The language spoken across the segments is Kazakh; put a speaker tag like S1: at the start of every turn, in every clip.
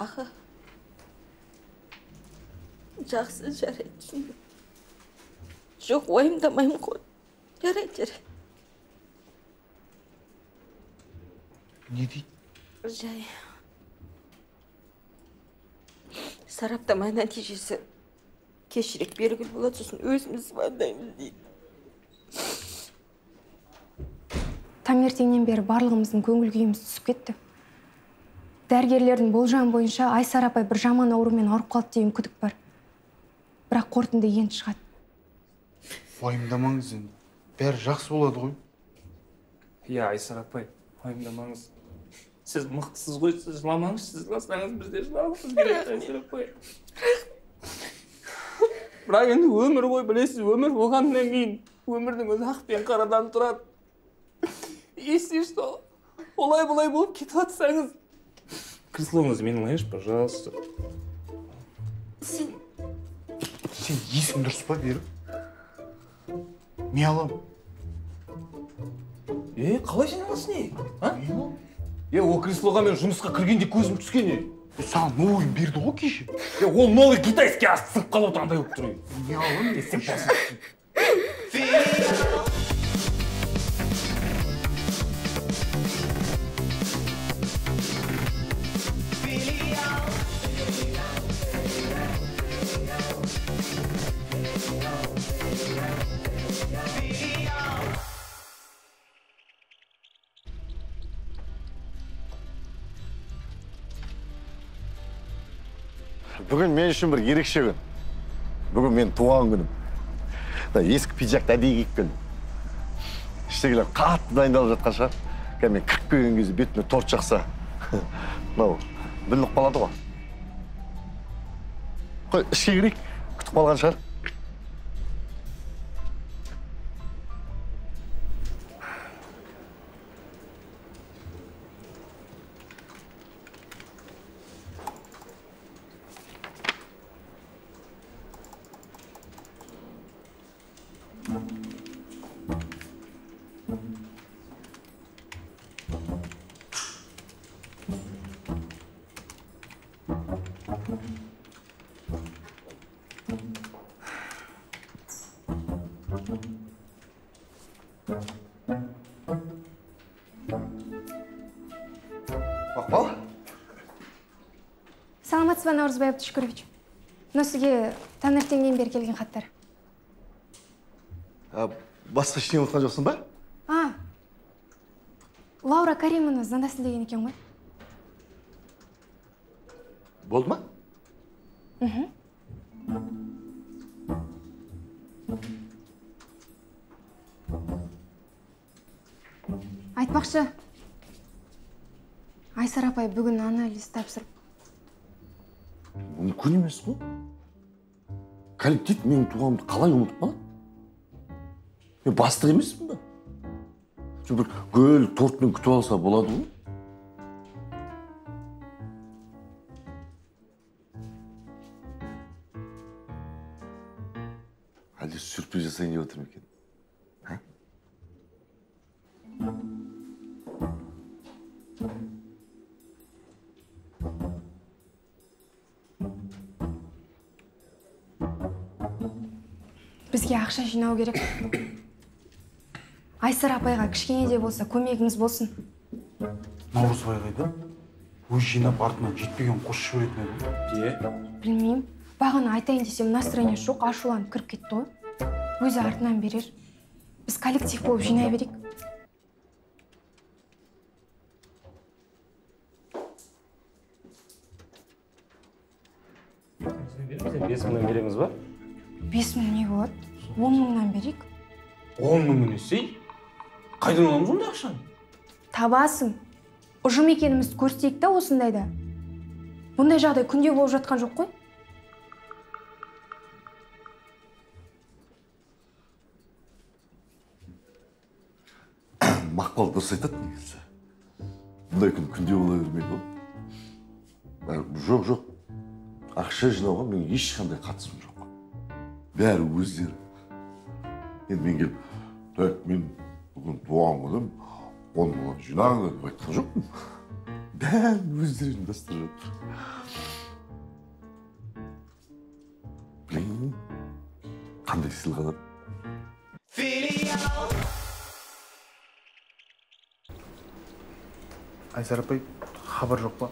S1: Ağa. Жақсы, жарайды, түсіндім. Жоқ, уайымдамаймын ғой. Жарайды.
S2: Не дейді?
S1: Жай. Сараптама нәтижесі кешірек белгілі болады, сосын өзіміз звондаймыз дейді.
S3: Таңертеңнен бері барлығымыздың көңіл күйіміз түсіп кетті. Дәрігерлердің болжам бойынша Айсара апай бір жаман аурумен ауырып қалды деген күдік бар. Бірақ қорытынды енді шығады.
S2: Уайымдамаңыз енді. Бәрі жақсы болады ғой.
S4: Иә, Айсара апай, уайымдамаңыз. Сіз мықтысыз ғой, сіз жыламаңыз, сіз жыласаңыз бізде жылауымыз керек, Айсара апай. Бірақ енді өмір ғой, білесіз, өмір болғаннан кейін өмірдің өзі ақ пен қарадан тұрады. Если что, олай-бұлай болып кетіп атсаңыз, креслоңызды мен алайыншы, пожалуйста.
S2: Сен есің дұрыс па, Берік? Мен алам.
S4: Қалай сен аласың не? Мен алам. Ол креслоға мен жұмысқа кіргенде көзім түскен не?
S2: Саған новыйын берді ғой кеше.
S4: Ол новый китайский асты сырып қалып отырғандай болып тұр.
S2: Не алам?
S4: Сен басын.
S5: Бүгін мен үшін бір ерекше күн. Бүгін мен туған күнім. Ескі пиджакты әдейі киіп келдім. Іштегілер қатты дайындалып жатқан шығар. Мен кіріп келген кезде бетіме торт жақса. Білініп қалады ғой. Қой, ішке кірейік, күтіп қалған шығар.
S2: Мақпал?
S3: Саламатсыз ба, Наурызбай Абдышкүрович? Мына сізге таңертеңнен бері келген хаттар.
S5: Басқа ештеңе ұмытқан жоқсың ба?
S3: Лаура Каримовна звондасын деген екен ғой.
S5: Болды ма?
S3: Айтпақшы, Айсара апай бүгін анализ тапсырып.
S5: Мүмкін емес қой. Коллектив менің туғанымды қалай ұмытып қалады? Мен бастық емеспін ба? Бір гүл, тортпен күтіп алса болады ғой. Әлде сюрприз жасайын деп отыр ма екен?
S3: Бізге ақша жинау керек. Айсара апайға кішкене де болса көмегіңіз болсын.
S2: Наурызбай қайда? Өз жинап артынан жетпеген қосып жіберетін еді.
S3: Білмеймін. Бағана айтайын десем настроение жоқ, ашуланып кіріп кетті ғой. Өзі артынан берер. Біз коллектив болып жинай берейік.
S4: Бес мыңнан береміз ба?
S3: 5 мың не болады? 10 мыңнан берейік.
S4: 10 мың несі? Қайдан аламыз ондай ақшаны?
S3: Табасың. Ұжым екенімізді көрсетейік та осындайда. Бұндай жағдай күнде болып жатқан жоқ қой.
S5: Мақпал дұрыс айтады негізі. Бұндай күнде бола бермейді ғой. Жоқ. Ақша жинауға мен ешқандай қатысым жоқ. Бәрі өздері. Енді мен келіп, мен бүгін туған күнім, 10 мыңнан жинаңдар деп айтқан жоқпын. бәрін өздері ұйымдастырып жатыр. Білмеймін, қандай сыйлық алады?
S2: Айсара апай, хабар жоқ па?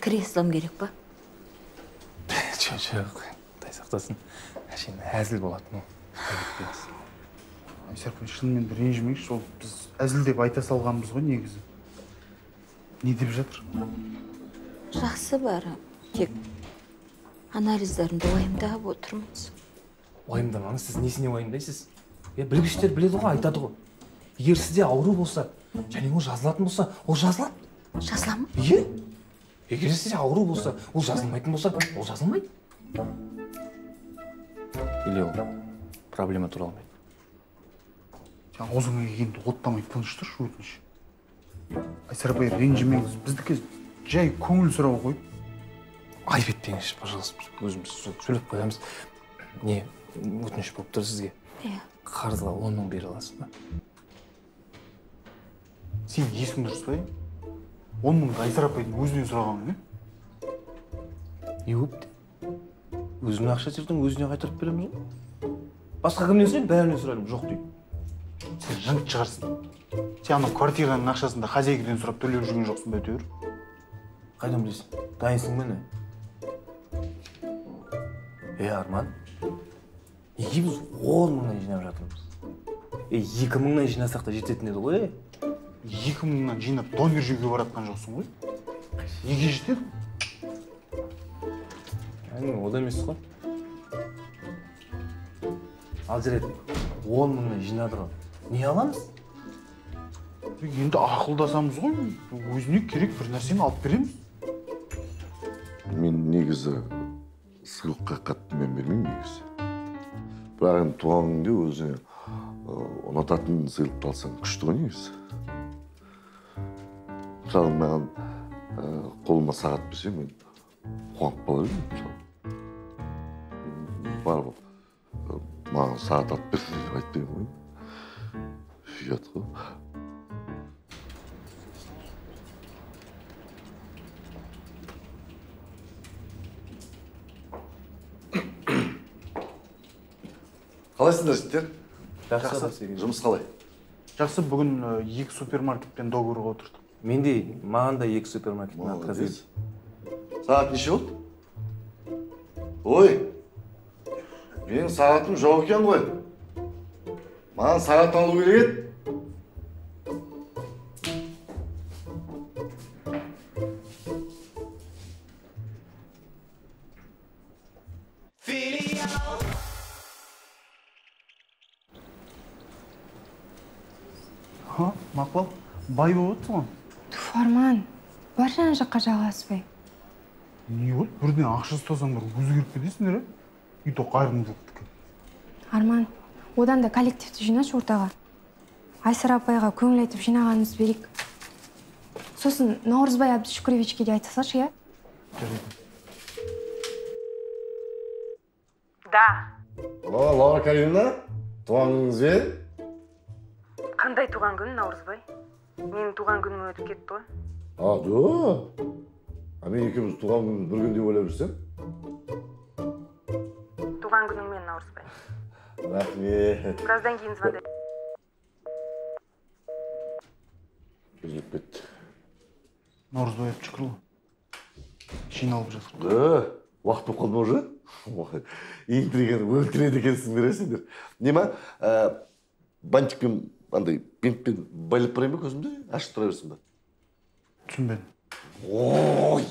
S1: Креслом керек па?
S4: Жоқ, құдай сақтасын. Әшейін әзіл болатын ол.
S2: Айсара апай, шынымен де ренжімеңізші, ол біз әзіл деп айта салғанбыз ғой негізі. Не деп жатыр?
S1: Жақсы бары. Тек анализдерімді уайымдап отырмыз.
S4: Уайымдамаңыз, сіз несіне уайымдайсыз? Білгіштер біледі ғой, айтады ғой. Егер сізде ауру болса, және ол жазылатын болса, ол жазылады.
S1: Жазыла ма?
S4: Иә. Егер сізде ауру болса, ол жазылмайтын болса, ол жазылмайды. Или ол проблема туралы ма?
S2: Жаңа аузыңа келгенді оттамай тыныш тұршы, өтініш. Айсара апай, ренжімеңіз, біздікі жай көңіл сұрау ғой.
S4: Айып етпеңізші, пожалуйста, өзіміз сөйлеп қоямыз. Не, өтініш болып тұр сізге?
S1: Иә.
S4: Қарызға 10 мың бере аласыз ба?
S2: Сен есің дұрыс па? 10 мыңды Айсара апайдың өзінен сұраған, не?
S4: Не өпті? Өзіме ақша жердің өзіне қайтарып береміз ғой? Басқа кімнен сұрайын, бәрінен сұрайым, жоқ дейді.
S2: Сен жынт шығарсың. Сен ана квартираның ақшасында хозяйкадан сұрап төлеп жүрген жоқсың ба әйтеуір?
S4: Қайдан білесің? Дайынсың ба не? Арман, неге біз 10 мыңнан жинап жатырмыз? 2 мыңнан жинасақ та жететін еді ғой?
S2: 2 мыңнан жинап донор жеуге баратқан жоқсың ғой? Неге жетеді?
S4: Ода емес қой. Ал жарайды, 10 мыңнан жинадық ал. Не аламыз?
S2: Енді ақылдасамыз ғой, өзіне керек бір нәрсені алып береміз.
S5: Мен негізі сыйлыққа қатты мен бермеймін негізі. Бірақ енді туған күнде өзіне ұнататын сыйлықты алсаң күшті ғой негізі. Мысалы, маған қолыма сағат берсе, мен қуанып қала бермеймін. Барып, маған сағат алып берсін деп айтпаймын ғой. Ұят қой. Қалайсыңдар жігіттер?
S4: Жақсы.
S5: Жұмыс қалай?
S2: Жақсы, бүгін 2 супермаркетпен договорға отырдық.
S4: Менде, маған да 2 супермаркеттен отказ еді.
S5: Сағат неше болды? Ой, менің сағатым жоқ екен ғой. Маған сағат алу керек еді.
S2: Мақпал, бай болып отырсың ғой.
S3: Туф, Арман, бар жан жаққа жағаласпай.
S2: Не болды? Бірден ақша ұстасаңдар өзгеріп кетесіңдер, и то қайырымдылықтікі.
S3: Арман, одан да коллективті жинашы ортаға. Айсара апайға көңіл айтып жинағанымыз берейік. Сосын Наурызбай Әбдішүкіровичке де айта салшы, иә?
S6: Да.
S5: Лаура Карина, туған күніңіз бен?
S6: Қандай туған күн, Наурызбай? Менің туған күнім өтіп кетті ғой.
S5: Да. Мен екеуміз туған күніміз бір күнде ойлап жүрсем?
S6: Туған күніңмен, Наурызбай.
S5: Рахмет.
S6: Біраздан кейін звондай.
S5: Үзіліп кетті.
S2: Наурызбай Әбдішүкірұлы. Жиналып жатыр.
S5: Да, уақыт болып қалды уже? Интриганы өлтіреді екенсіңдер, сендер. Нема, бантикпен андай бинтпен байлап барайын ба көзімді? Ашып тұра берсін ба?
S2: Түсінбедім.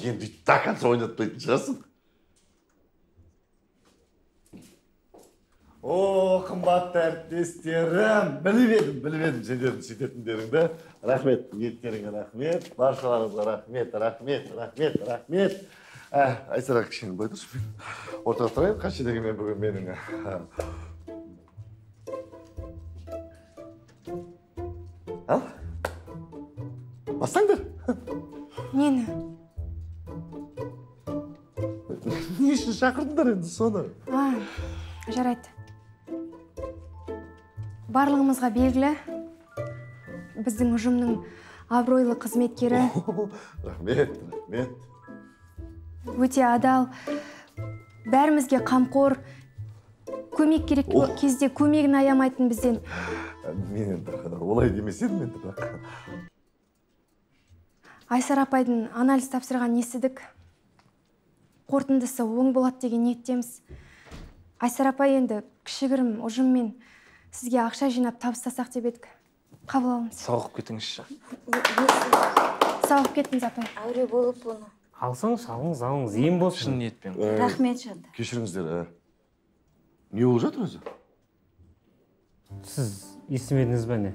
S5: Енді до конца ойнатпайтын шығарсың. Қымбатты әріптестерім, біліп едім сендердің сөйтетіндеріңді. Рахмет, ниеттеріңе рахмет, баршаларыңызға рахмет. Айсара кішкене былай тұршы, ортаға тұрайын, қаншедегі мен бүгін менің. Ал, бастаңдар.
S3: Нені?
S5: Не үшін шақырдыңдар енді соны?
S3: Жарайды. Барлығымызға белгілі, біздің ұжымның абыройлы қызметкері,
S5: Рахмет.
S3: өте адал, бәрімізге қамқор, көмек керек кезде көмегін аямайтын бізден.
S5: Мен енді олай демес едім енді бірақ.
S3: Айсара апайдың анализ тапсырған естідік. Қорытындысы оң болады деген ниеттеміз. Айсара апай енді кішігірім ұжыммен сізге ақша жинап табыстасақ деп едік. Қабыл алыңыз.
S4: Сауығып кетіңізші.
S3: Сауығып кеттіңіз апай.
S1: Әуре болып бұны.
S4: Алыңыз, ем болсын. Шын ниетпен.
S1: Рахмет жандар.
S5: Кешіріңіздер, не болып жатыр өзі?
S7: Сіз естімедіңіз бе не?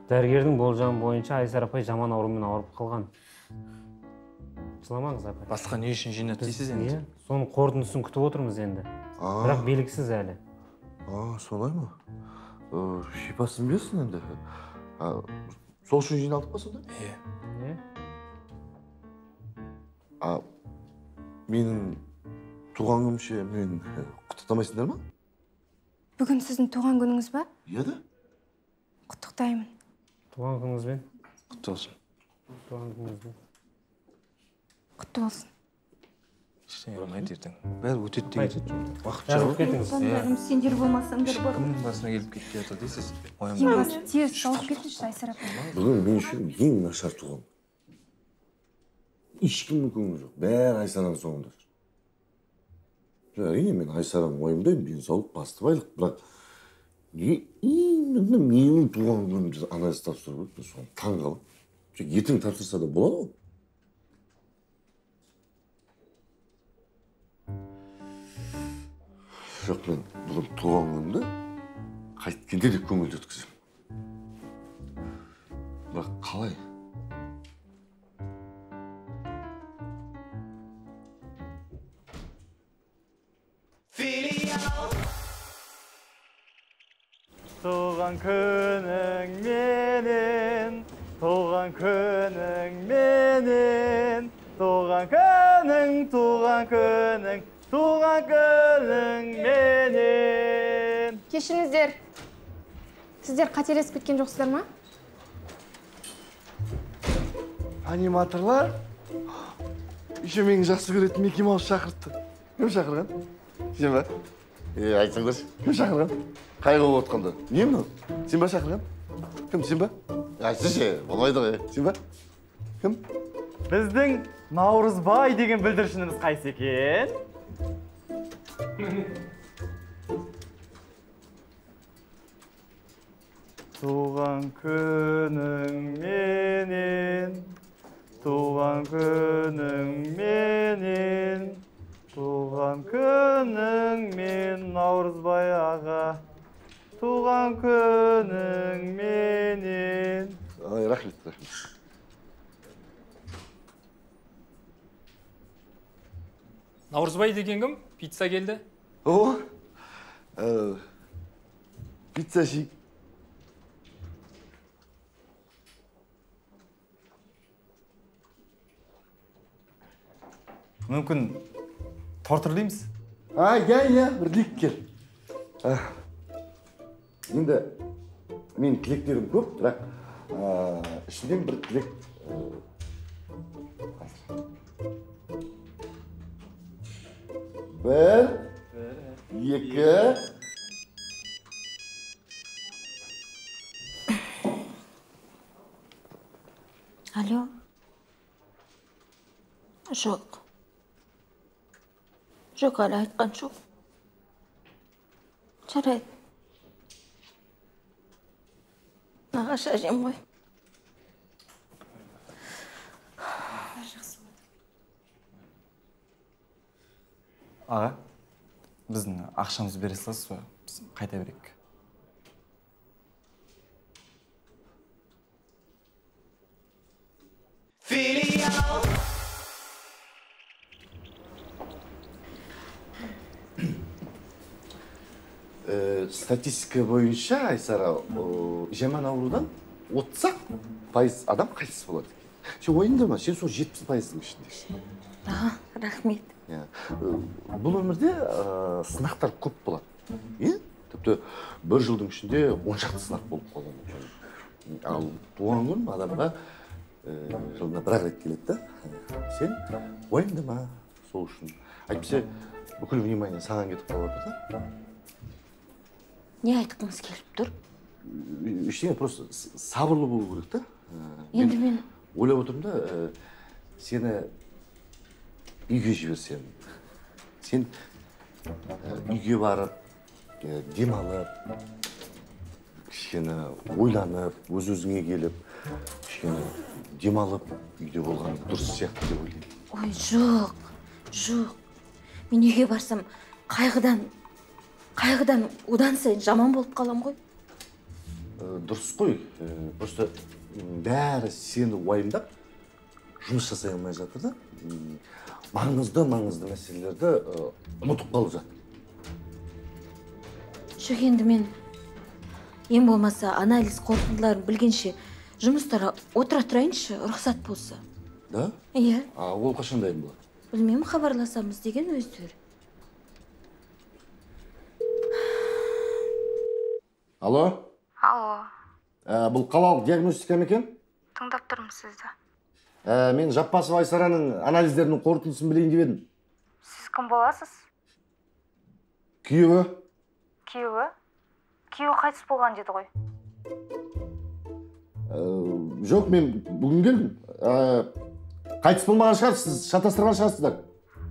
S7: Дәрігердің болжамы бойынша Айсара апай жаман аурумен ауырып қалған. Жыламаңыз апай.
S4: Басқа не үшін жинады дейсіз енді?
S7: Соның қорытындысын күтіп отырмыз енді. Бірақ белгісіз әлі.
S5: Солай ма? Шипасын берсін енді. Сол үшін жиналдық па сонда?
S7: Не?
S5: Менің туған күнімше мен құттықтамайсыңдар ма?
S3: Бүгін сіздің туған күніңіз ба?
S5: Иә да.
S3: Құттықтаймын.
S7: Туған күніңізбен.
S4: Құтты болсын.
S7: Туған күніңізбен.
S3: Құтты болсын.
S4: Ештеңе болмайды ертең. Бәрі өтеді деген. Уақытша
S7: Жазып кетіңіз.
S1: Бәрім сендер болмасаңдар бар.
S4: Кімнің басына келіп кетті жатыр дейсіз?
S3: Тез сауығып кетіңізші Айсара апай.
S5: Бүгін мен үшін ең нашар туған. Ешкімнің көңілі жоқ. Бәрі Айсараның соңында. Әрине мен Айсараны уайымдаймын, денсаулық басты байлық, бірақ именно менің туған күнімді анализ тапсыру керек, соған таң қалып. Ертең тапсырса да болады ғой. Жоқ, мен бүгін туған күнді қайткенде де көңілді өткіземін. Бірақ қалай?
S8: Туған күнің менен, туған күнің менен, туған күнің, туған күнің, туған күнің менен.
S3: Кешіріңіздер. Сіздер қателесіп кеткен жоқсыздар ма?
S5: Аниматорлар еще мені жақсы көретін Микки Маус шақыртты. Кім шақырған? Сен ба? Айтсаңдаршы, кім шақырған? Қайғы болып отқанда. Не мынау? Сен ба шақырған? Кім, сен ба? Айтсыншы, болмайды ғой. Сен ба? Кім?
S8: Біздің Наурызбай деген бүлдіршініміз қайсы екен? Туған күнің менен, туған күнің менен, туған күнің мен Наурызбай аға, туған күнің менен.
S5: Рахмет.
S4: Наурызбай деген кім? Пицца келді.
S5: О, пицца шик.
S8: Мүмкін тортыр дейміз?
S5: Иә, бір тілек кел. Енді мен тілектерім көп, бірақ ішінден бір тілек. Бір, екі.
S1: Алло. Жоқ. Жоқ, әлі айтқан жоқ. Жарайды. Нағашы әжем ғой.
S8: Аға, біздің ақшамызды бере саласыз ба? Біз қайта берейік.
S5: Статистика бойынша, Айсара, жаман аурудан 30% адам қайтыс болады екен. Сен ойында ма? Сен сол 70%-ның ішіндесің.
S1: Рахмет.
S5: Бұл өмірде сынақтар көп болады. Тіпті бір жылдың ішінде 10 шақты сынақ болып қалады. Ал туған күн адамға жылына бір-ақ рет келеді да. Сен уайымдама сол үшін. Әйтпесе бүкіл внимание саған кетіп қалып жатыр да.
S1: Не айтқыңыз келіп тұр?
S5: Ештеңе, просто сабырлы болу керек та.
S1: Енді мен
S5: ойлап отырмын да, сені үйге жіберсем. Сен үйге барып, демалып, кішкене ойланып, өз-өзіңе келіп, кішкене демалып, үйде болған дұрыс сияқты деп ойлаймын.
S1: ой, жоқ. Мен үйге барсам, қайғыдан одан сайын жаман болып қалам ғой.
S5: Дұрыс қой, просто бәрі сені уайымдап, жұмыс жасай алмай жатыр да. Маңызды мәселелерді ұмытып қалып жатыр.
S1: Жоқ, енді мен ең болмаса анализ қорытындыларын білгенше жұмыстарға отыра тұрайыншы, рұқсат болса.
S5: Да?
S1: Иә.
S5: Ол қашан дайын болады?
S1: Білмеймін, хабарласамыз деген өздері.
S5: Алло?
S6: Алло,
S5: Бұл қалалық диагностика ма екен?
S6: тыңдап тұрмын сізді.
S5: Мен Жаппасов Айсараның анализдерінің қорытындысын білейін деп едім.
S6: Сіз кім боласыз?
S5: Күйеуі?
S6: Күйеуі? Күйеуі қайтыс болған деді ғой.
S5: Жоқ, мен бүгін келдім. Қайтыс болмаған шығар, сіз шатастырған шығарсыздар.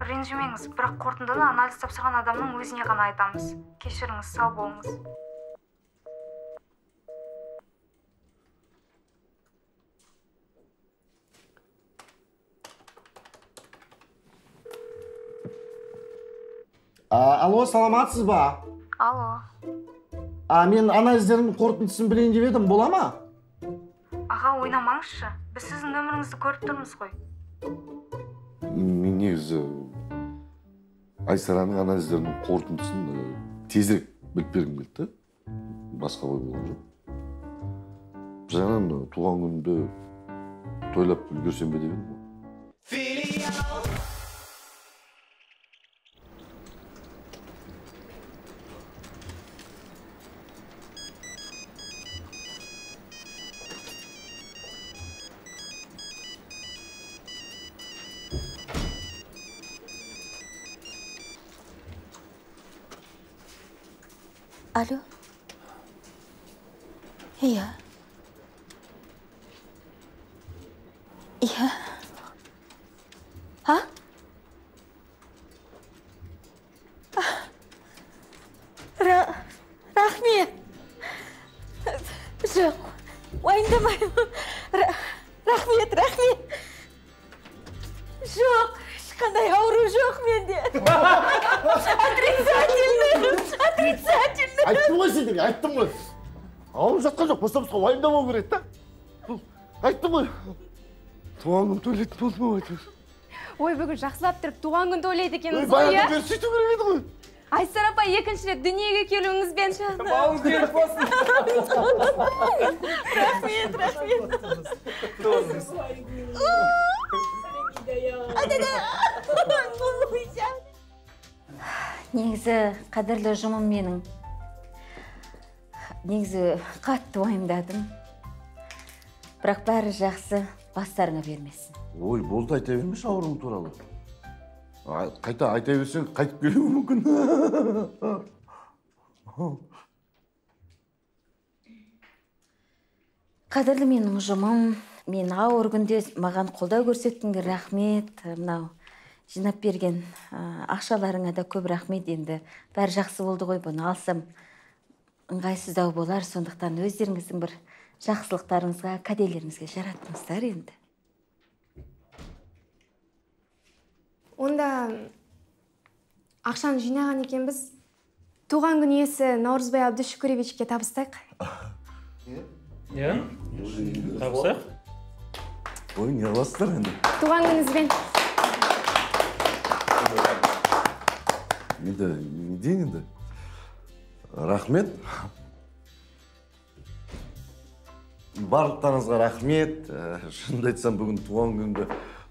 S6: Ренжімеңіз, бірақ қорытындыны анализ тапсырған адамның өзіне ғана айтамыз. Кешіріңіз, сау болыңыз.
S5: Алло, саламатсыз ба?
S6: Алло,
S5: Мен анализдердің қорытындысын білейін деп едім, бола ма?
S6: аға ойнамаңызшы. Біз сіздің нөміріңізді көріп тұрмыз ғой.
S5: Мен негізі Айсараның анализдерінің қорытындысын тезірек біліп бергім келді. Басқа ой болған жоқ. Бір жағынан туған күнді тойлап үлгерсем бе деп едім.
S1: Алло? Иә. Иә. А? Рахмет. Жоқ, уайымдамаймын. Рахмет. Жоқ, ешқандай ауру жоқ менде. Отрицательный.
S5: Айттым ғой сендерге, айттым ғой. Ауырып жатқан жоқ, босқа уайымдамау керек та. Айттым ғой. Туған күн тойлайтын болды ма айтыр?
S3: Ой, бүгін жақсылап тұрып туған күн тойлайды екеніңіз ғой,
S5: Баяғыдан бері сөйту керек еді ғой.
S3: Айсара апай, екінші рет дүниеге келуіңізбен шағын.
S4: Бауыз беріп болсын.
S1: Негізі қадірлі ұжымым менің. Негізі қатты уайымдадым. Бірақ бәрі жақсы, бастарыңа бермесін.
S5: Ой, болды, айта бермеші ауруың туралы. Қайта айта берсең, қайтып келуі мүмкін.
S1: Қадірлі менің ұжымым, мен ауыр күнде маған қолдау көрсеттіңдер, рахмет. Мынау жинап берген ақшаларыңа да көп рахмет. Енді бәрі жақсы болды ғой, бұны алсам ыңғайсыздау болар, сондықтан өздеріңіздің бір жақсылықтарыңызға, кәделеріңізге жараттыңыздар енді.
S3: Онда ақшаны жинаған екенбіз. Туған күн иесі Наурызбай Абдышүкіровичке табыстайық.
S4: Иә? Табысақ?
S5: Ой, не аласыздар енді?
S3: Туған күніңізбен.
S5: Енді, не дейін енді? Рахмет. Барлықтарыңызға рахмет. Шынымды айтсам, бүгін туған күнді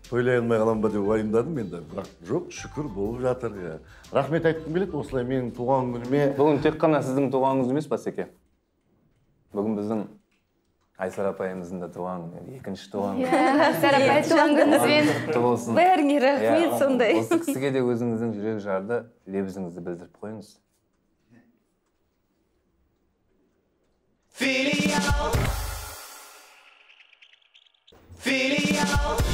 S5: тойлай алмай қалам ба деп уайымдадым енді. Бірақ жоқ, шүкір болып жатыр. Рахмет айтқым келеді, осылай менің туған күніме.
S8: Бүгін тек қана сіздің туғаныңыз емес, Басеке. Бүгін біздің
S4: Айсара апайымыздың да туған күні, екінші туған күні.
S3: Айсара апай туған күніңізбен.
S4: Құтты болсын.
S1: Бәріңе рахмет сондай.
S4: Осы кісіге де өзіңіздің жүрек жарды лебізіңізді білдіріп қойыңыз.
S9: Feel it out.